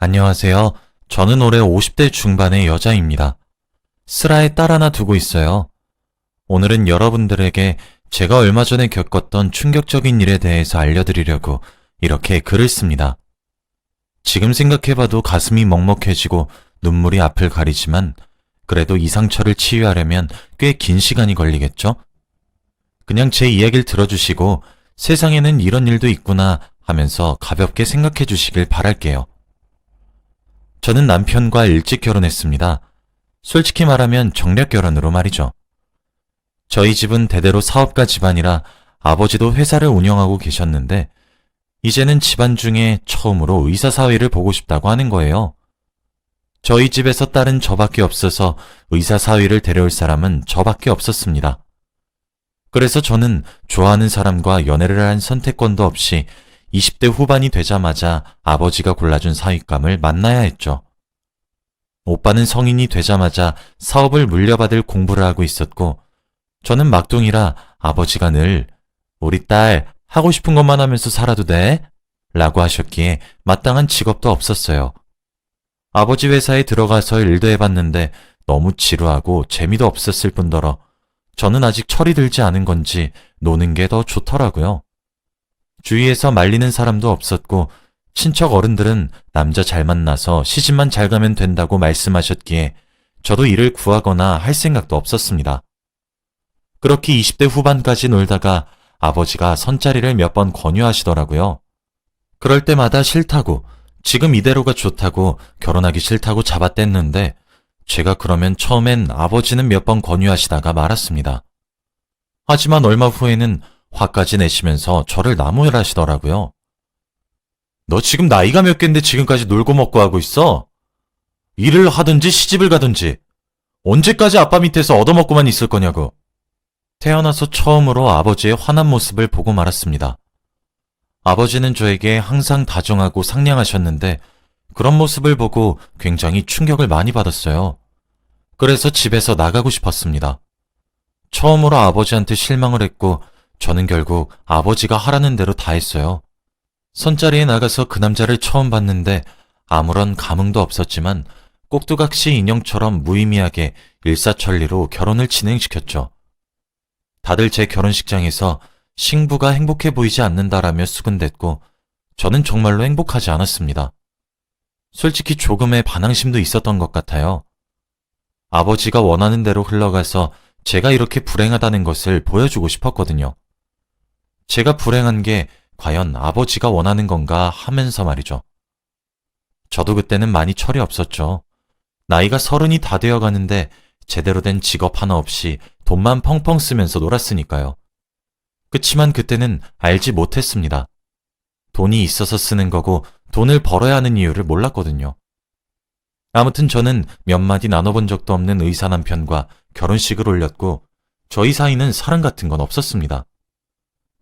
안녕하세요. 저는 올해 50대 중반의 여자입니다. 슬하에 딸 하나 두고 있어요. 오늘은 여러분들에게 제가 얼마 전에 겪었던 충격적인 일에 대해서 알려드리려고 이렇게 글을 씁니다. 지금 생각해봐도 가슴이 먹먹해지고 눈물이 앞을 가리지만 그래도 이 상처를 치유하려면 꽤 긴 시간이 걸리겠죠? 그냥 제 이야기를 들어주시고 세상에는 이런 일도 있구나 하면서 가볍게 생각해 주시길 바랄게요. 저는 남편과 일찍 결혼했습니다. 솔직히 말하면 정략 결혼으로 말이죠. 저희 집은 대대로 사업가 집안이라 아버지도 회사를 운영하고 계셨는데 이제는 집안 중에 처음으로 의사 사위를 보고 싶다고 하는 거예요. 저희 집에서 딸은 저밖에 없어서 의사 사위를 데려올 사람은 저밖에 없었습니다. 그래서 저는 좋아하는 사람과 연애를 한 선택권도 없이 20대 후반이 되자마자 아버지가 골라준 사윗감을 만나야 했죠. 오빠는 성인이 되자마자 사업을 물려받을 공부를 하고 있었고 저는 막둥이라 아버지가 늘 우리 딸 하고 싶은 것만 하면서 살아도 돼? 라고 하셨기에 마땅한 직업도 없었어요. 아버지 회사에 들어가서 일도 해봤는데 너무 지루하고 재미도 없었을 뿐더러 저는 아직 철이 들지 않은 건지 노는 게 더 좋더라고요. 주위에서 말리는 사람도 없었고 친척 어른들은 남자 잘 만나서 시집만 잘 가면 된다고 말씀하셨기에 저도 일을 구하거나 할 생각도 없었습니다. 그렇게 20대 후반까지 놀다가 아버지가 선자리를 몇 번 권유하시더라고요. 그럴 때마다 싫다고, 지금 이대로가 좋다고, 결혼하기 싫다고 잡아댔는데 제가 그러면 처음엔 아버지는 몇 번 권유하시다가 말았습니다. 하지만 얼마 후에는 화까지 내시면서 저를 나무랄하시더라고요. 너 지금 나이가 몇 갠데 지금까지 놀고 먹고 하고 있어? 일을 하든지 시집을 가든지 언제까지 아빠 밑에서 얻어먹고만 있을 거냐고. 태어나서 처음으로 아버지의 화난 모습을 보고 말았습니다. 아버지는 저에게 항상 다정하고 상냥하셨는데 그런 모습을 보고 굉장히 충격을 많이 받았어요. 그래서 집에서 나가고 싶었습니다. 처음으로 아버지한테 실망을 했고 저는 결국 아버지가 하라는 대로 다 했어요. 선자리에 나가서 그 남자를 처음 봤는데 아무런 감흥도 없었지만 꼭두각시 인형처럼 무의미하게 일사천리로 결혼을 진행시켰죠. 다들 제 결혼식장에서 신부가 행복해 보이지 않는다라며 수군댔고 저는 정말로 행복하지 않았습니다. 솔직히 조금의 반항심도 있었던 것 같아요. 아버지가 원하는 대로 흘러가서 제가 이렇게 불행하다는 것을 보여주고 싶었거든요. 제가 불행한 게 과연 아버지가 원하는 건가 하면서 말이죠. 저도 그때는 많이 철이 없었죠. 나이가 30이 다 되어 가는데 제대로 된 직업 하나 없이 돈만 펑펑 쓰면서 놀았으니까요. 그치만 그때는 알지 못했습니다. 돈이 있어서 쓰는 거고 돈을 벌어야 하는 이유를 몰랐거든요. 아무튼 저는 몇 마디 나눠본 적도 없는 의사 남편과 결혼식을 올렸고 저희 사이는 사랑 같은 건 없었습니다.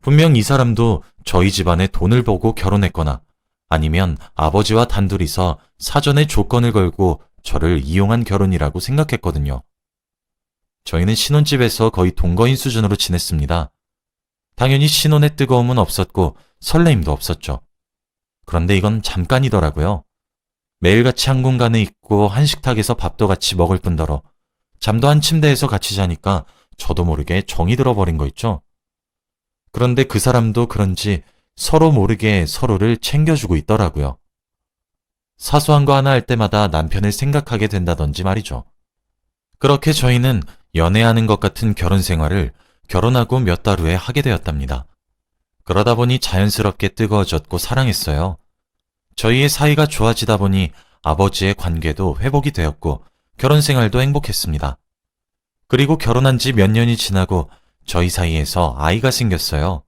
분명 이 사람도 저희 집안에 돈을 보고 결혼했거나 아니면 아버지와 단둘이서 사전에 조건을 걸고 저를 이용한 결혼이라고 생각했거든요. 저희는 신혼집에서 거의 동거인 수준으로 지냈습니다. 당연히 신혼의 뜨거움은 없었고 설레임도 없었죠. 그런데 이건 잠깐이더라고요. 매일같이 한 공간에 있고 한식탁에서 밥도 같이 먹을 뿐더러 잠도 한 침대에서 같이 자니까 저도 모르게 정이 들어버린 거 있죠. 그런데 그 사람도 그런지 서로 모르게 서로를 챙겨주고 있더라고요. 사소한 거 하나 할 때마다 남편을 생각하게 된다던지 말이죠. 그렇게 저희는 연애하는 것 같은 결혼 생활을 결혼하고 몇 달 후에 하게 되었답니다. 그러다 보니 자연스럽게 뜨거워졌고 사랑했어요. 저희의 사이가 좋아지다 보니 아버지의 관계도 회복이 되었고 결혼 생활도 행복했습니다. 그리고 결혼한 지 몇 년이 지나고 저희 사이에서 아이가 생겼어요.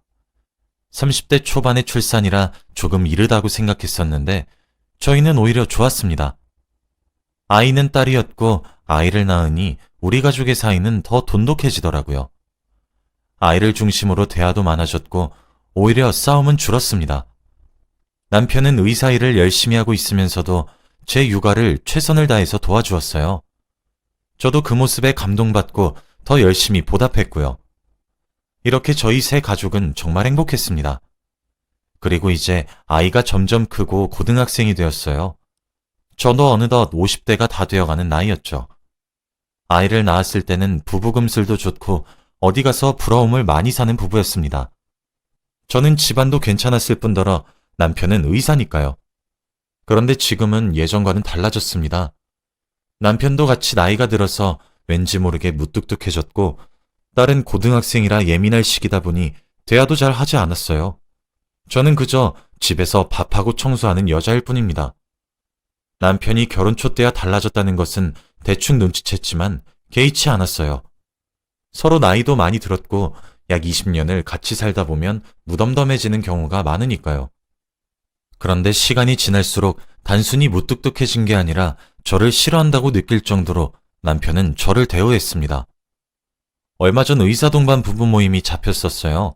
30대 초반의 출산이라 조금 이르다고 생각했었는데 저희는 오히려 좋았습니다. 아이는 딸이었고 아이를 낳으니 우리 가족의 사이는 더 돈독해지더라고요. 아이를 중심으로 대화도 많아졌고 오히려 싸움은 줄었습니다. 남편은 의사 일을 열심히 하고 있으면서도 제 육아를 최선을 다해서 도와주었어요. 저도 그 모습에 감동받고 더 열심히 보답했고요. 이렇게 저희 세 가족은 정말 행복했습니다. 그리고 이제 아이가 점점 크고 고등학생이 되었어요. 저도 어느덧 50대가 다 되어가는 나이였죠. 아이를 낳았을 때는 부부 금슬도 좋고 어디 가서 부러움을 많이 사는 부부였습니다. 저는 집안도 괜찮았을 뿐더러 남편은 의사니까요. 그런데 지금은 예전과는 달라졌습니다. 남편도 같이 나이가 들어서 왠지 모르게 무뚝뚝해졌고 딸은 고등학생이라 예민할 시기다 보니 대화도 잘 하지 않았어요. 저는 그저 집에서 밥하고 청소하는 여자일 뿐입니다. 남편이 결혼 초 때와 달라졌다는 것은 대충 눈치챘지만 개의치 않았어요. 서로 나이도 많이 들었고 약 20년을 같이 살다 보면 무덤덤해지는 경우가 많으니까요. 그런데 시간이 지날수록 단순히 무뚝뚝해진 게 아니라 저를 싫어한다고 느낄 정도로 남편은 저를 대우했습니다. 얼마 전 의사 동반 부부 모임이 잡혔었어요.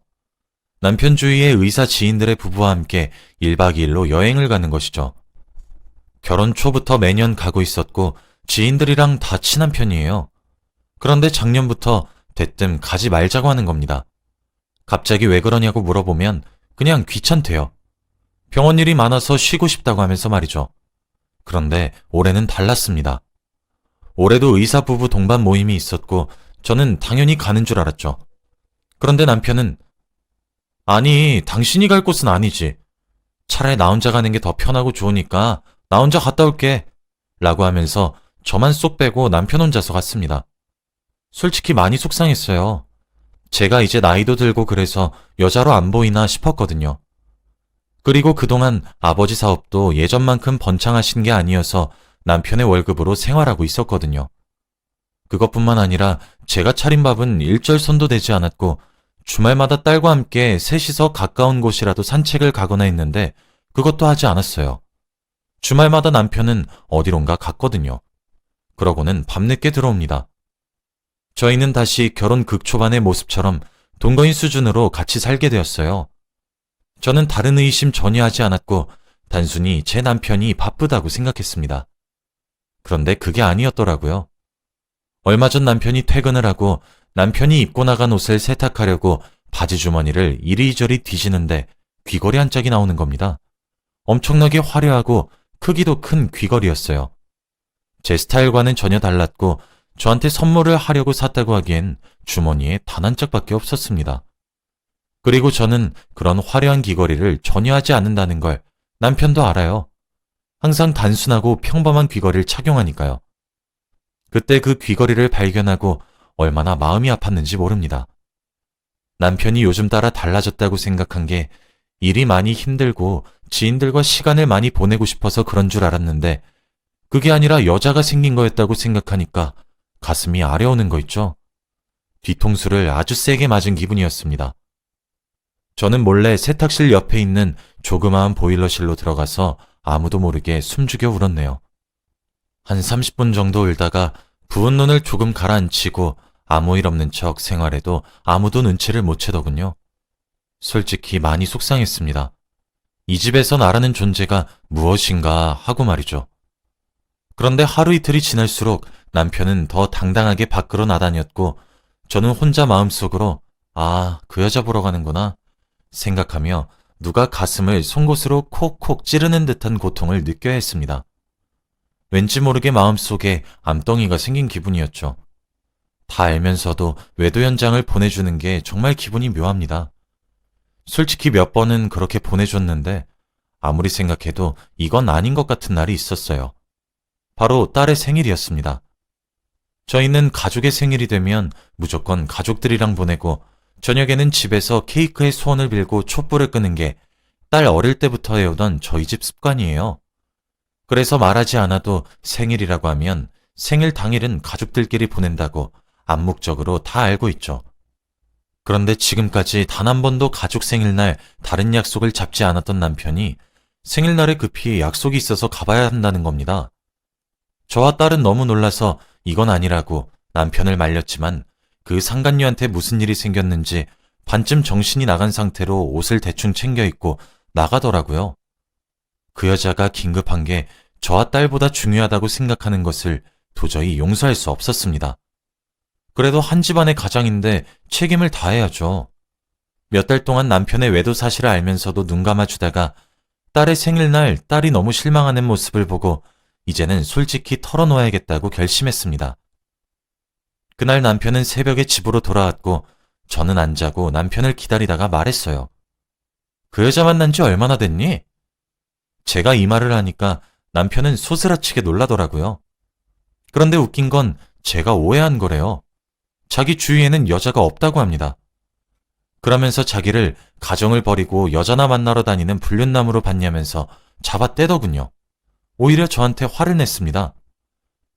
남편 주위의 의사 지인들의 부부와 함께 1박 2일로 여행을 가는 것이죠. 결혼 초부터 매년 가고 있었고 지인들이랑 다 친한 편이에요. 그런데 작년부터 대뜸 가지 말자고 하는 겁니다. 갑자기 왜 그러냐고 물어보면 그냥 귀찮대요. 병원 일이 많아서 쉬고 싶다고 하면서 말이죠. 그런데 올해는 달랐습니다. 올해도 의사 부부 동반 모임이 있었고 저는 당연히 가는 줄 알았죠. 그런데 남편은 아니, 당신이 갈 곳은 아니지. 차라리 나 혼자 가는 게 더 편하고 좋으니까 나 혼자 갔다 올게. 라고 하면서 저만 쏙 빼고 남편 혼자서 갔습니다. 솔직히 많이 속상했어요. 제가 이제 나이도 들고 그래서 여자로 안 보이나 싶었거든요. 그리고 그동안 아버지 사업도 예전만큼 번창하신 게 아니어서 남편의 월급으로 생활하고 있었거든요. 그것뿐만 아니라 제가 차린 밥은 일절손도 되지 않았고 주말마다 딸과 함께 셋이서 가까운 곳이라도 산책을 가거나 했는데 그것도 하지 않았어요. 주말마다 남편은 어디론가 갔거든요. 그러고는 밤늦게 들어옵니다. 저희는 다시 결혼 극초반의 모습처럼 동거인 수준으로 같이 살게 되었어요. 저는 다른 의심 전혀 하지 않았고 단순히 제 남편이 바쁘다고 생각했습니다. 그런데 그게 아니었더라고요. 얼마 전 남편이 퇴근을 하고 남편이 입고 나간 옷을 세탁하려고 바지 주머니를 이리저리 뒤지는데 귀걸이 한 짝이 나오는 겁니다. 엄청나게 화려하고 크기도 큰 귀걸이였어요. 제 스타일과는 전혀 달랐고 저한테 선물을 하려고 샀다고 하기엔 주머니에 단 한 짝밖에 없었습니다. 그리고 저는 그런 화려한 귀걸이를 전혀 하지 않는다는 걸 남편도 알아요. 항상 단순하고 평범한 귀걸이를 착용하니까요. 그때 그 귀걸이를 발견하고 얼마나 마음이 아팠는지 모릅니다. 남편이 요즘 따라 달라졌다고 생각한 게 일이 많이 힘들고 지인들과 시간을 많이 보내고 싶어서 그런 줄 알았는데 그게 아니라 여자가 생긴 거였다고 생각하니까 가슴이 아려오는 거 있죠. 뒤통수를 아주 세게 맞은 기분이었습니다. 저는 몰래 세탁실 옆에 있는 조그마한 보일러실로 들어가서 아무도 모르게 숨죽여 울었네요. 한 30분 정도 울다가 부은 눈을 조금 가라앉히고 아무 일 없는 척 생활해도 아무도 눈치를 못 채더군요. 솔직히 많이 속상했습니다. 이 집에서 나라는 존재가 무엇인가 하고 말이죠. 그런데 하루 이틀이 지날수록 남편은 더 당당하게 밖으로 나다녔고 저는 혼자 마음속으로 아, 그 여자 보러 가는구나 생각하며 누가 가슴을 송곳으로 콕콕 찌르는 듯한 고통을 느껴야 했습니다. 왠지 모르게 마음속에 암덩이가 생긴 기분이었죠. 다 알면서도 외도 현장을 보내주는 게 정말 기분이 묘합니다. 솔직히 몇 번은 그렇게 보내줬는데 아무리 생각해도 이건 아닌 것 같은 날이 있었어요. 바로 딸의 생일이었습니다. 저희는 가족의 생일이 되면 무조건 가족들이랑 보내고 저녁에는 집에서 케이크에 소원을 빌고 촛불을 끄는 게 딸 어릴 때부터 해오던 저희 집 습관이에요. 그래서 말하지 않아도 생일이라고 하면 생일 당일은 가족들끼리 보낸다고 암묵적으로 다 알고 있죠. 그런데 지금까지 단 한 번도 가족 생일날 다른 약속을 잡지 않았던 남편이 생일날에 급히 약속이 있어서 가봐야 한다는 겁니다. 저와 딸은 너무 놀라서 이건 아니라고 남편을 말렸지만 그 상간녀한테 무슨 일이 생겼는지 반쯤 정신이 나간 상태로 옷을 대충 챙겨 입고 나가더라고요. 그 여자가 긴급한 게 저와 딸보다 중요하다고 생각하는 것을 도저히 용서할 수 없었습니다. 그래도 한 집안의 가장인데 책임을 다해야죠. 몇 달 동안 남편의 외도 사실을 알면서도 눈 감아주다가 딸의 생일날 딸이 너무 실망하는 모습을 보고 이제는 솔직히 털어놓아야겠다고 결심했습니다. 그날 남편은 새벽에 집으로 돌아왔고 저는 안 자고 남편을 기다리다가 말했어요. 그 여자 만난 지 얼마나 됐니? 제가 이 말을 하니까 남편은 소스라치게 놀라더라고요. 그런데 웃긴 건 제가 오해한 거래요. 자기 주위에는 여자가 없다고 합니다. 그러면서 자기를 가정을 버리고 여자나 만나러 다니는 불륜남으로 봤냐면서 잡아떼더군요. 오히려 저한테 화를 냈습니다.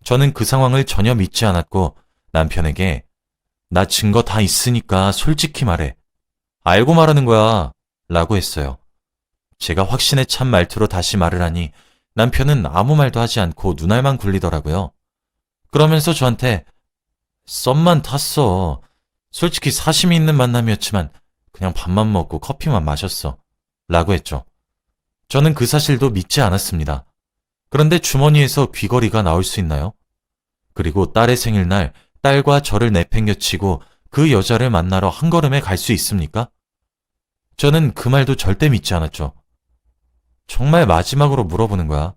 저는 그 상황을 전혀 믿지 않았고 남편에게 나 증거 다 있으니까 솔직히 말해. 알고 말하는 거야. 라고 했어요. 제가 확신에 찬 말투로 다시 말을 하니 남편은 아무 말도 하지 않고 눈알만 굴리더라고요. 그러면서 저한테 썸만 탔어. 솔직히 사심이 있는 만남이었지만 그냥 밥만 먹고 커피만 마셨어. 라고 했죠. 저는 그 사실도 믿지 않았습니다. 그런데 주머니에서 귀걸이가 나올 수 있나요? 그리고 딸의 생일날 딸과 저를 내팽겨치고 그 여자를 만나러 한 걸음에 갈 수 있습니까? 저는 그 말도 절대 믿지 않았죠. 정말 마지막으로 물어보는 거야.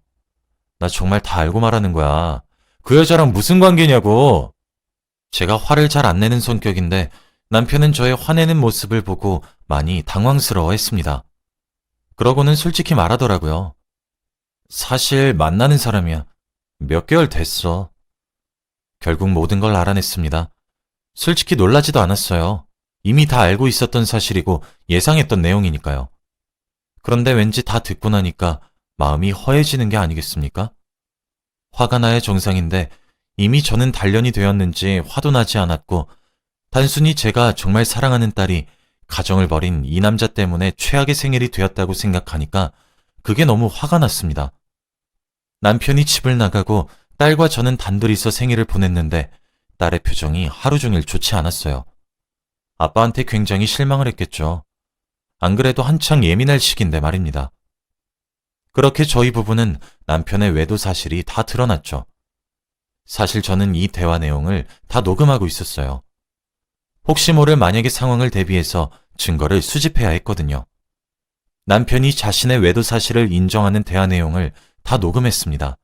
나 정말 다 알고 말하는 거야. 그 여자랑 무슨 관계냐고. 제가 화를 잘 안 내는 성격인데 남편은 저의 화내는 모습을 보고 많이 당황스러워했습니다. 그러고는 솔직히 말하더라고요. 사실 만나는 사람이야. 몇 개월 됐어. 결국 모든 걸 알아냈습니다. 솔직히 놀라지도 않았어요. 이미 다 알고 있었던 사실이고 예상했던 내용이니까요. 그런데 왠지 다 듣고 나니까 마음이 허해지는 게 아니겠습니까? 화가 나야 정상인데 이미 저는 단련이 되었는지 화도 나지 않았고 단순히 제가 정말 사랑하는 딸이 가정을 버린 이 남자 때문에 최악의 생일이 되었다고 생각하니까 그게 너무 화가 났습니다. 남편이 집을 나가고 딸과 저는 단둘이서 생일을 보냈는데 딸의 표정이 하루 종일 좋지 않았어요. 아빠한테 굉장히 실망을 했겠죠. 안 그래도 한창 예민할 시기인데 말입니다. 그렇게 저희 부부는 남편의 외도 사실이 다 드러났죠. 사실 저는 이 대화 내용을 다 녹음하고 있었어요. 혹시 모를 만약의 상황을 대비해서 증거를 수집해야 했거든요. 남편이 자신의 외도 사실을 인정하는 대화 내용을 다 녹음했습니다.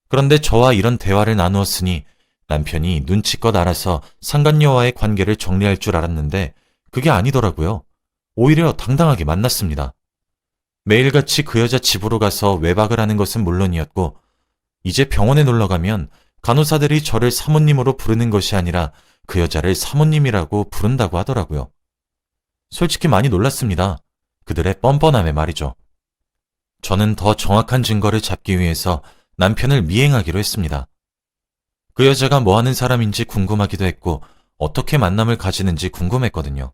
그런데 저와 이런 대화를 나누었으니 남편이 눈치껏 알아서 상간녀와의 관계를 정리할 줄 알았는데 그게 아니더라고요. 오히려 당당하게 만났습니다. 매일같이 그 여자 집으로 가서 외박을 하는 것은 물론이었고 이제 병원에 놀러 가면 간호사들이 저를 사모님으로 부르는 것이 아니라 그 여자를 사모님이라고 부른다고 하더라고요. 솔직히 많이 놀랐습니다. 그들의 뻔뻔함에 말이죠. 저는 더 정확한 증거를 잡기 위해서 남편을 미행하기로 했습니다. 그 여자가 뭐 하는 사람인지 궁금하기도 했고 어떻게 만남을 가지는지 궁금했거든요.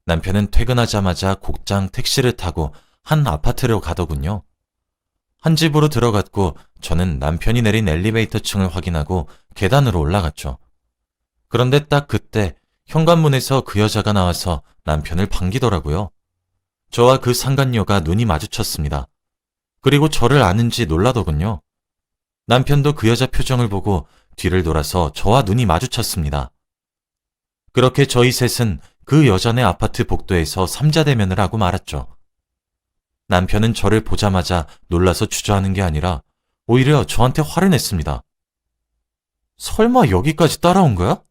남편은 퇴근하자마자 곧장 택시를 타고 한 아파트로 가더군요. 한 집으로 들어갔고 저는 남편이 내린 엘리베이터 층을 확인하고 계단으로 올라갔죠. 그런데 딱 그때 현관문에서 그 여자가 나와서 남편을 반기더라고요. 저와 그 상간녀가 눈이 마주쳤습니다. 그리고 저를 아는지 놀라더군요. 남편도 그 여자 표정을 보고 뒤를 돌아서 저와 눈이 마주쳤습니다. 그렇게 저희 셋은 그 여자네 아파트 복도에서 삼자대면을 하고 말았죠. 남편은 저를 보자마자 놀라서 주저하는 게 아니라 오히려 저한테 화를 냈습니다. 설마 여기까지 따라온 거야?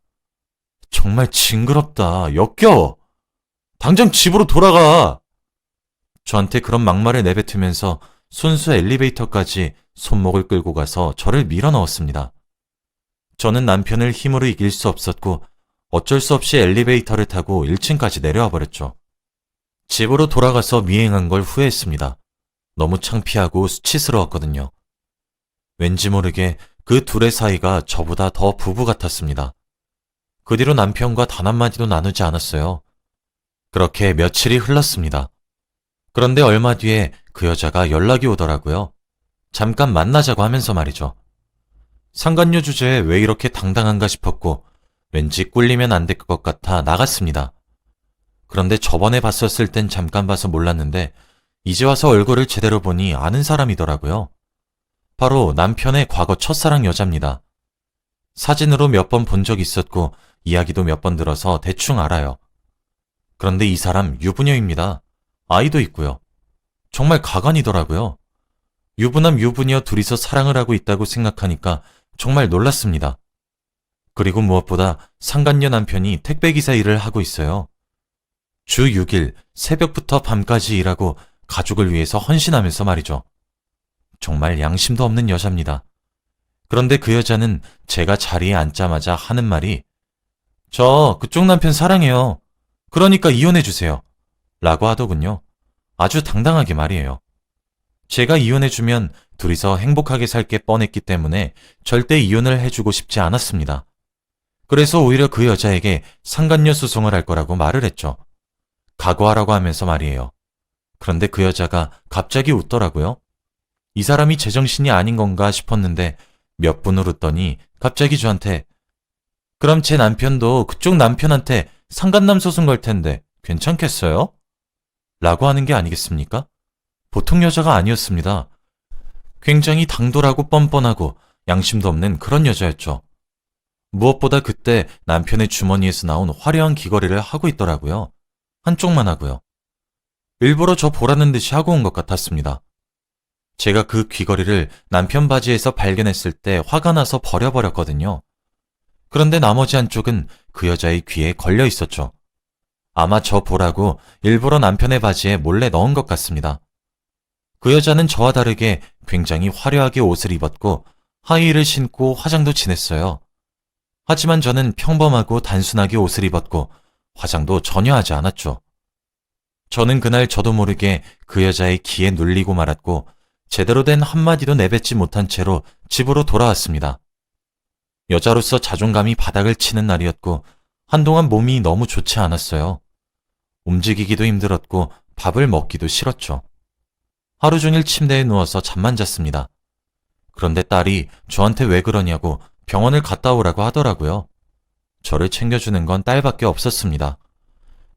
정말 징그럽다. 역겨워. 당장 집으로 돌아가. 저한테 그런 막말을 내뱉으면서 손수 엘리베이터까지 손목을 끌고 가서 저를 밀어 넣었습니다. 저는 남편을 힘으로 이길 수 없었고 어쩔 수 없이 엘리베이터를 타고 1층까지 내려와 버렸죠. 집으로 돌아가서 미행한 걸 후회했습니다. 너무 창피하고 수치스러웠거든요. 왠지 모르게 그 둘의 사이가 저보다 더 부부 같았습니다. 그 뒤로 남편과 단 한마디도 나누지 않았어요. 그렇게 며칠이 흘렀습니다. 그런데 얼마 뒤에 그 여자가 연락이 오더라고요. 잠깐 만나자고 하면서 말이죠. 상간녀 주제에 왜 이렇게 당당한가 싶었고 왠지 꿀리면 안 될 것 같아 나갔습니다. 그런데 저번에 봤었을 땐 잠깐 봐서 몰랐는데 이제 와서 얼굴을 제대로 보니 아는 사람이더라고요. 바로 남편의 과거 첫사랑 여자입니다. 사진으로 몇 번 본 적 있었고 이야기도 몇 번 들어서 대충 알아요. 그런데 이 사람 유부녀입니다. 아이도 있고요. 정말 가관이더라고요. 유부남 유부녀 둘이서 사랑을 하고 있다고 생각하니까 정말 놀랐습니다. 그리고 무엇보다 상간녀 남편이 택배기사 일을 하고 있어요. 주 6일 새벽부터 밤까지 일하고 가족을 위해서 헌신하면서 말이죠. 정말 양심도 없는 여자입니다. 그런데 그 여자는 제가 자리에 앉자마자 하는 말이 저 그쪽 남편 사랑해요. 그러니까 이혼해주세요. 라고 하더군요. 아주 당당하게 말이에요. 제가 이혼해주면 둘이서 행복하게 살 게 뻔했기 때문에 절대 이혼을 해주고 싶지 않았습니다. 그래서 오히려 그 여자에게 상간녀 소송을 할 거라고 말을 했죠. 각오하라고 하면서 말이에요. 그런데 그 여자가 갑자기 웃더라고요. 이 사람이 제정신이 아닌 건가 싶었는데 몇 분을 웃더니 갑자기 저한테 그럼 제 남편도 그쪽 남편한테 상간남 소송 걸 텐데 괜찮겠어요? 라고 하는 게 아니겠습니까? 보통 여자가 아니었습니다. 굉장히 당돌하고 뻔뻔하고 양심도 없는 그런 여자였죠. 무엇보다 그때 남편의 주머니에서 나온 화려한 귀걸이를 하고 있더라고요. 한쪽만 하고요. 일부러 저 보라는 듯이 하고 온 것 같았습니다. 제가 그 귀걸이를 남편 바지에서 발견했을 때 화가 나서 버려버렸거든요. 그런데 나머지 한쪽은 그 여자의 귀에 걸려 있었죠. 아마 저 보라고 일부러 남편의 바지에 몰래 넣은 것 같습니다. 그 여자는 저와 다르게 굉장히 화려하게 옷을 입었고 하이힐을 신고 화장도 진했어요. 하지만 저는 평범하고 단순하게 옷을 입었고 화장도 전혀 하지 않았죠. 저는 그날 저도 모르게 그 여자의 귀에 눌리고 말았고 제대로 된 한마디도 내뱉지 못한 채로 집으로 돌아왔습니다. 여자로서 자존감이 바닥을 치는 날이었고 한동안 몸이 너무 좋지 않았어요. 움직이기도 힘들었고 밥을 먹기도 싫었죠. 하루 종일 침대에 누워서 잠만 잤습니다. 그런데 딸이 저한테 왜 그러냐고 병원을 갔다 오라고 하더라고요. 저를 챙겨주는 건 딸밖에 없었습니다.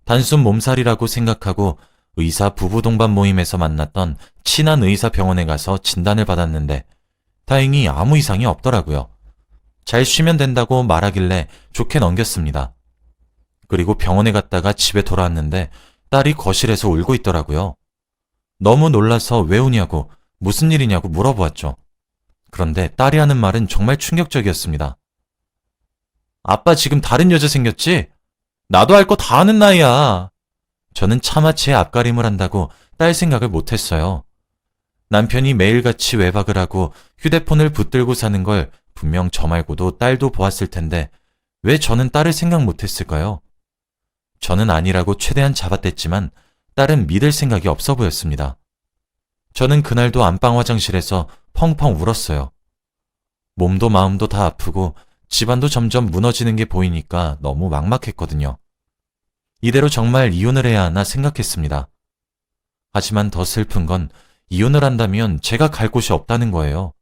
단순 몸살이라고 생각하고 의사 부부 동반 모임에서 만났던 친한 의사 병원에 가서 진단을 받았는데 다행히 아무 이상이 없더라고요. 잘 쉬면 된다고 말하길래 좋게 넘겼습니다. 그리고 병원에 갔다가 집에 돌아왔는데 딸이 거실에서 울고 있더라고요. 너무 놀라서 왜 우냐고 무슨 일이냐고 물어보았죠. 그런데 딸이 하는 말은 정말 충격적이었습니다. 아빠 지금 다른 여자 생겼지? 나도 할 거 다 아는 나이야. 저는 차마 제 앞가림을 한다고 딸 생각을 못했어요. 남편이 매일같이 외박을 하고 휴대폰을 붙들고 사는 걸 분명 저 말고도 딸도 보았을 텐데 왜 저는 딸을 생각 못했을까요? 저는 아니라고 최대한 잡아댔지만 딸은 믿을 생각이 없어 보였습니다. 저는 그날도 안방 화장실에서 펑펑 울었어요. 몸도 마음도 다 아프고 집안도 점점 무너지는 게 보이니까 너무 막막했거든요. 이대로 정말 이혼을 해야 하나 생각했습니다. 하지만 더 슬픈 건 이혼을 한다면 제가 갈 곳이 없다는 거예요.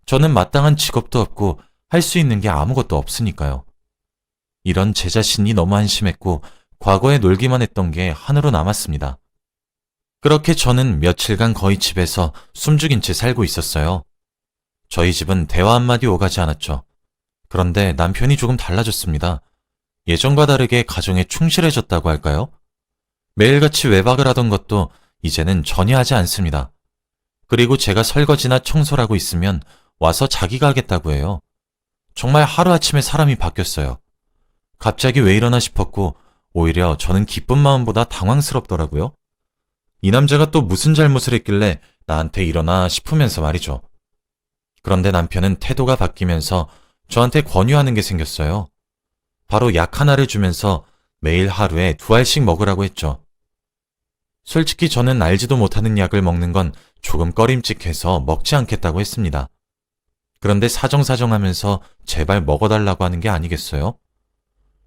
저는 마땅한 직업도 없고 할 수 있는 게 아무것도 없으니까요. 이런 제 자신이 너무 한심했고 과거에 놀기만 했던 게 한으로 남았습니다. 그렇게 저는 며칠간 거의 집에서 숨죽인 채 살고 있었어요. 저희 집은 대화 한마디 오가지 않았죠. 그런데 남편이 조금 달라졌습니다. 예전과 다르게 가정에 충실해졌다고 할까요? 매일같이 외박을 하던 것도 이제는 전혀 하지 않습니다. 그리고 제가 설거지나 청소를 하고 있으면 와서 자기가 하겠다고 해요. 정말 하루아침에 사람이 바뀌었어요. 갑자기 왜 이러나 싶었고 오히려 저는 기쁜 마음보다 당황스럽더라고요. 이 남자가 또 무슨 잘못을 했길래 나한테 이러나 싶으면서 말이죠. 그런데 남편은 태도가 바뀌면서 저한테 권유하는 게 생겼어요. 바로 약 하나를 주면서 매일 하루에 2알씩 먹으라고 했죠. 솔직히 저는 알지도 못하는 약을 먹는 건 조금 꺼림칙해서 먹지 않겠다고 했습니다. 그런데 사정사정하면서 제발 먹어달라고 하는 게 아니겠어요?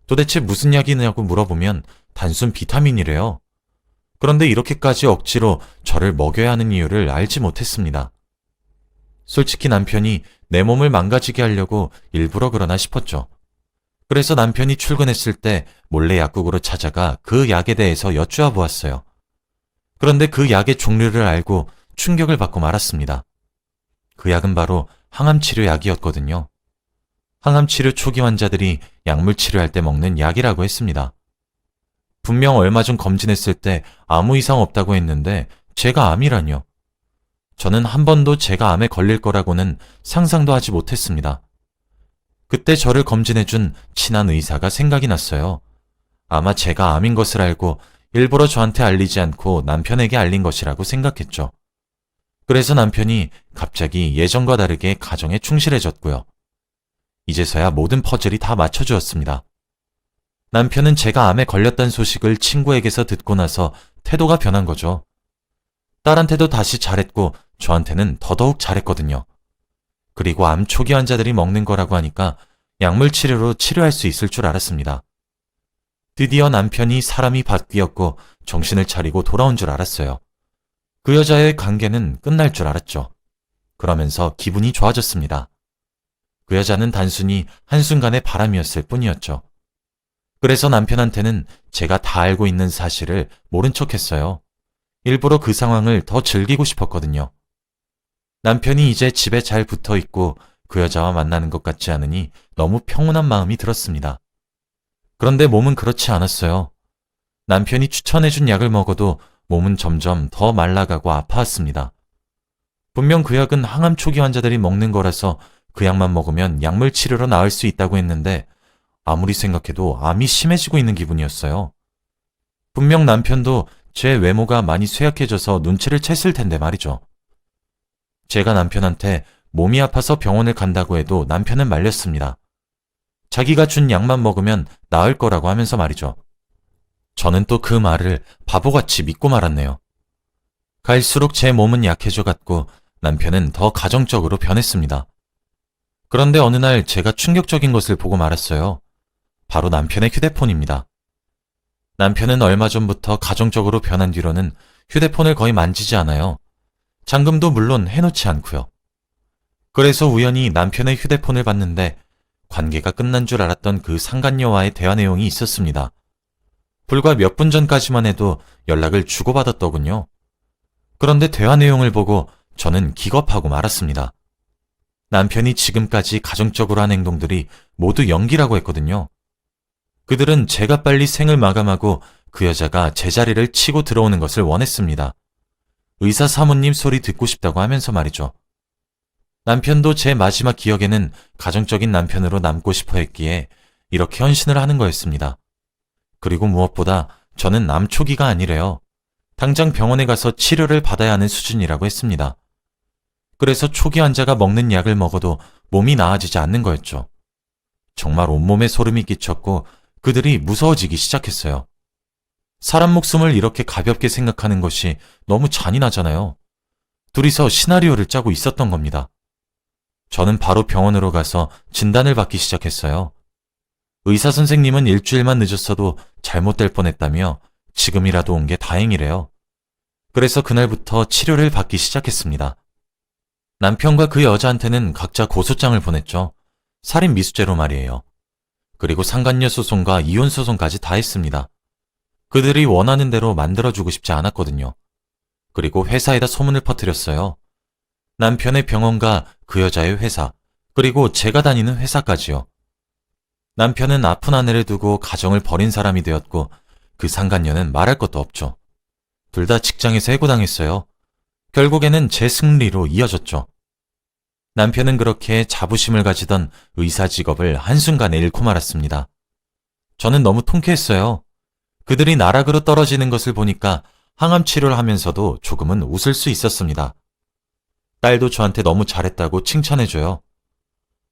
도대체 무슨 약이냐고 물어보면 단순 비타민이래요. 그런데 이렇게까지 억지로 저를 먹여야 하는 이유를 알지 못했습니다. 솔직히 남편이 내 몸을 망가지게 하려고 일부러 그러나 싶었죠. 그래서 남편이 출근했을 때 몰래 약국으로 찾아가 그 약에 대해서 여쭈어 보았어요. 그런데 그 약의 종류를 알고 충격을 받고 말았습니다. 그 약은 바로 항암치료 약이었거든요. 항암치료 초기 환자들이 약물 치료할 때 먹는 약이라고 했습니다. 분명 얼마 전 검진했을 때 아무 이상 없다고 했는데 제가 암이라뇨. 저는 한 번도 제가 암에 걸릴 거라고는 상상도 하지 못했습니다. 그때 저를 검진해준 친한 의사가 생각이 났어요. 아마 제가 암인 것을 알고 일부러 저한테 알리지 않고 남편에게 알린 것이라고 생각했죠. 그래서 남편이 갑자기 예전과 다르게 가정에 충실해졌고요. 이제서야 모든 퍼즐이 다 맞춰주었습니다. 남편은 제가 암에 걸렸다는 소식을 친구에게서 듣고 나서 태도가 변한 거죠. 딸한테도 다시 잘했고 저한테는 더더욱 잘했거든요. 그리고 암 초기 환자들이 먹는 거라고 하니까 약물 치료로 치료할 수 있을 줄 알았습니다. 드디어 남편이 사람이 바뀌었고 정신을 차리고 돌아온 줄 알았어요. 그 여자의 관계는 끝날 줄 알았죠. 그러면서 기분이 좋아졌습니다. 그 여자는 단순히 한순간의 바람이었을 뿐이었죠. 그래서 남편한테는 제가 다 알고 있는 사실을 모른 척했어요. 일부러 그 상황을 더 즐기고 싶었거든요. 남편이 이제 집에 잘 붙어 있고 그 여자와 만나는 것 같지 않으니 너무 평온한 마음이 들었습니다. 그런데 몸은 그렇지 않았어요. 남편이 추천해준 약을 먹어도 몸은 점점 더 말라가고 아파왔습니다. 분명 그 약은 항암 초기 환자들이 먹는 거라서 그 약만 먹으면 약물 치료로 나을 수 있다고 했는데 아무리 생각해도 암이 심해지고 있는 기분이었어요. 분명 남편도 제 외모가 많이 쇠약해져서 눈치를 챘을 텐데 말이죠. 제가 남편한테 몸이 아파서 병원을 간다고 해도 남편은 말렸습니다. 자기가 준 약만 먹으면 나을 거라고 하면서 말이죠. 저는 또 그 말을 바보같이 믿고 말았네요. 갈수록 제 몸은 약해져 갔고 남편은 더 가정적으로 변했습니다. 그런데 어느 날 제가 충격적인 것을 보고 말았어요. 바로 남편의 휴대폰입니다. 남편은 얼마 전부터 가정적으로 변한 뒤로는 휴대폰을 거의 만지지 않아요. 잠금도 물론 해놓지 않고요. 그래서 우연히 남편의 휴대폰을 봤는데 관계가 끝난 줄 알았던 그 상간녀와의 대화 내용이 있었습니다. 불과 몇 분 전까지만 해도 연락을 주고받았더군요. 그런데 대화 내용을 보고 저는 기겁하고 말았습니다. 남편이 지금까지 가정적으로 한 행동들이 모두 연기라고 했거든요. 그들은 제가 빨리 생을 마감하고 그 여자가 제 자리를 치고 들어오는 것을 원했습니다. 의사 사모님 소리 듣고 싶다고 하면서 말이죠. 남편도 제 마지막 기억에는 가정적인 남편으로 남고 싶어 했기에 이렇게 헌신을 하는 거였습니다. 그리고 무엇보다 저는 암 초기가 아니래요. 당장 병원에 가서 치료를 받아야 하는 수준이라고 했습니다. 그래서 초기 환자가 먹는 약을 먹어도 몸이 나아지지 않는 거였죠. 정말 온몸에 소름이 끼쳤고 그들이 무서워지기 시작했어요. 사람 목숨을 이렇게 가볍게 생각하는 것이 너무 잔인하잖아요. 둘이서 시나리오를 짜고 있었던 겁니다. 저는 바로 병원으로 가서 진단을 받기 시작했어요. 의사 선생님은 일주일만 늦었어도 잘못될 뻔했다며 지금이라도 온 게 다행이래요. 그래서 그날부터 치료를 받기 시작했습니다. 남편과 그 여자한테는 각자 고소장을 보냈죠. 살인 미수죄로 말이에요. 그리고 상간녀 소송과 이혼 소송까지 다 했습니다. 그들이 원하는 대로 만들어주고 싶지 않았거든요. 그리고 회사에다 소문을 퍼뜨렸어요. 남편의 병원과 그 여자의 회사, 그리고 제가 다니는 회사까지요. 남편은 아픈 아내를 두고 가정을 버린 사람이 되었고 그 상간녀는 말할 것도 없죠. 둘 다 직장에서 해고당했어요. 결국에는 제 승리로 이어졌죠. 남편은 그렇게 자부심을 가지던 의사 직업을 한순간에 잃고 말았습니다. 저는 너무 통쾌했어요. 그들이 나락으로 떨어지는 것을 보니까 항암 치료를 하면서도 조금은 웃을 수 있었습니다. 딸도 저한테 너무 잘했다고 칭찬해줘요.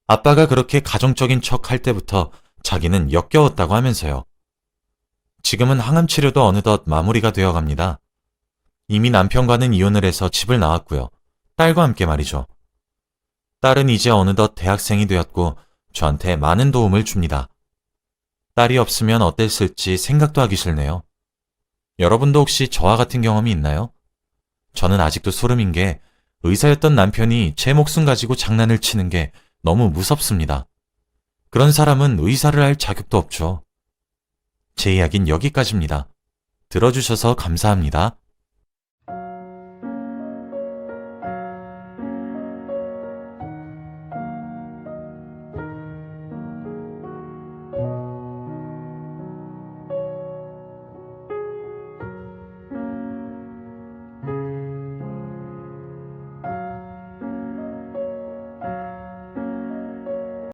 아빠가 그렇게 가정적인 척 할 때부터 자기는 역겨웠다고 하면서요. 지금은 항암 치료도 어느덧 마무리가 되어 갑니다. 이미 남편과는 이혼을 해서 집을 나왔고요. 딸과 함께 말이죠. 딸은 이제 어느덧 대학생이 되었고 저한테 많은 도움을 줍니다. 딸이 없으면 어땠을지 생각도 하기 싫네요. 여러분도 혹시 저와 같은 경험이 있나요? 저는 아직도 소름인 게 의사였던 남편이 제 목숨 가지고 장난을 치는 게 너무 무섭습니다. 그런 사람은 의사를 할 자격도 없죠. 제 이야기는 여기까지입니다. 들어주셔서 감사합니다.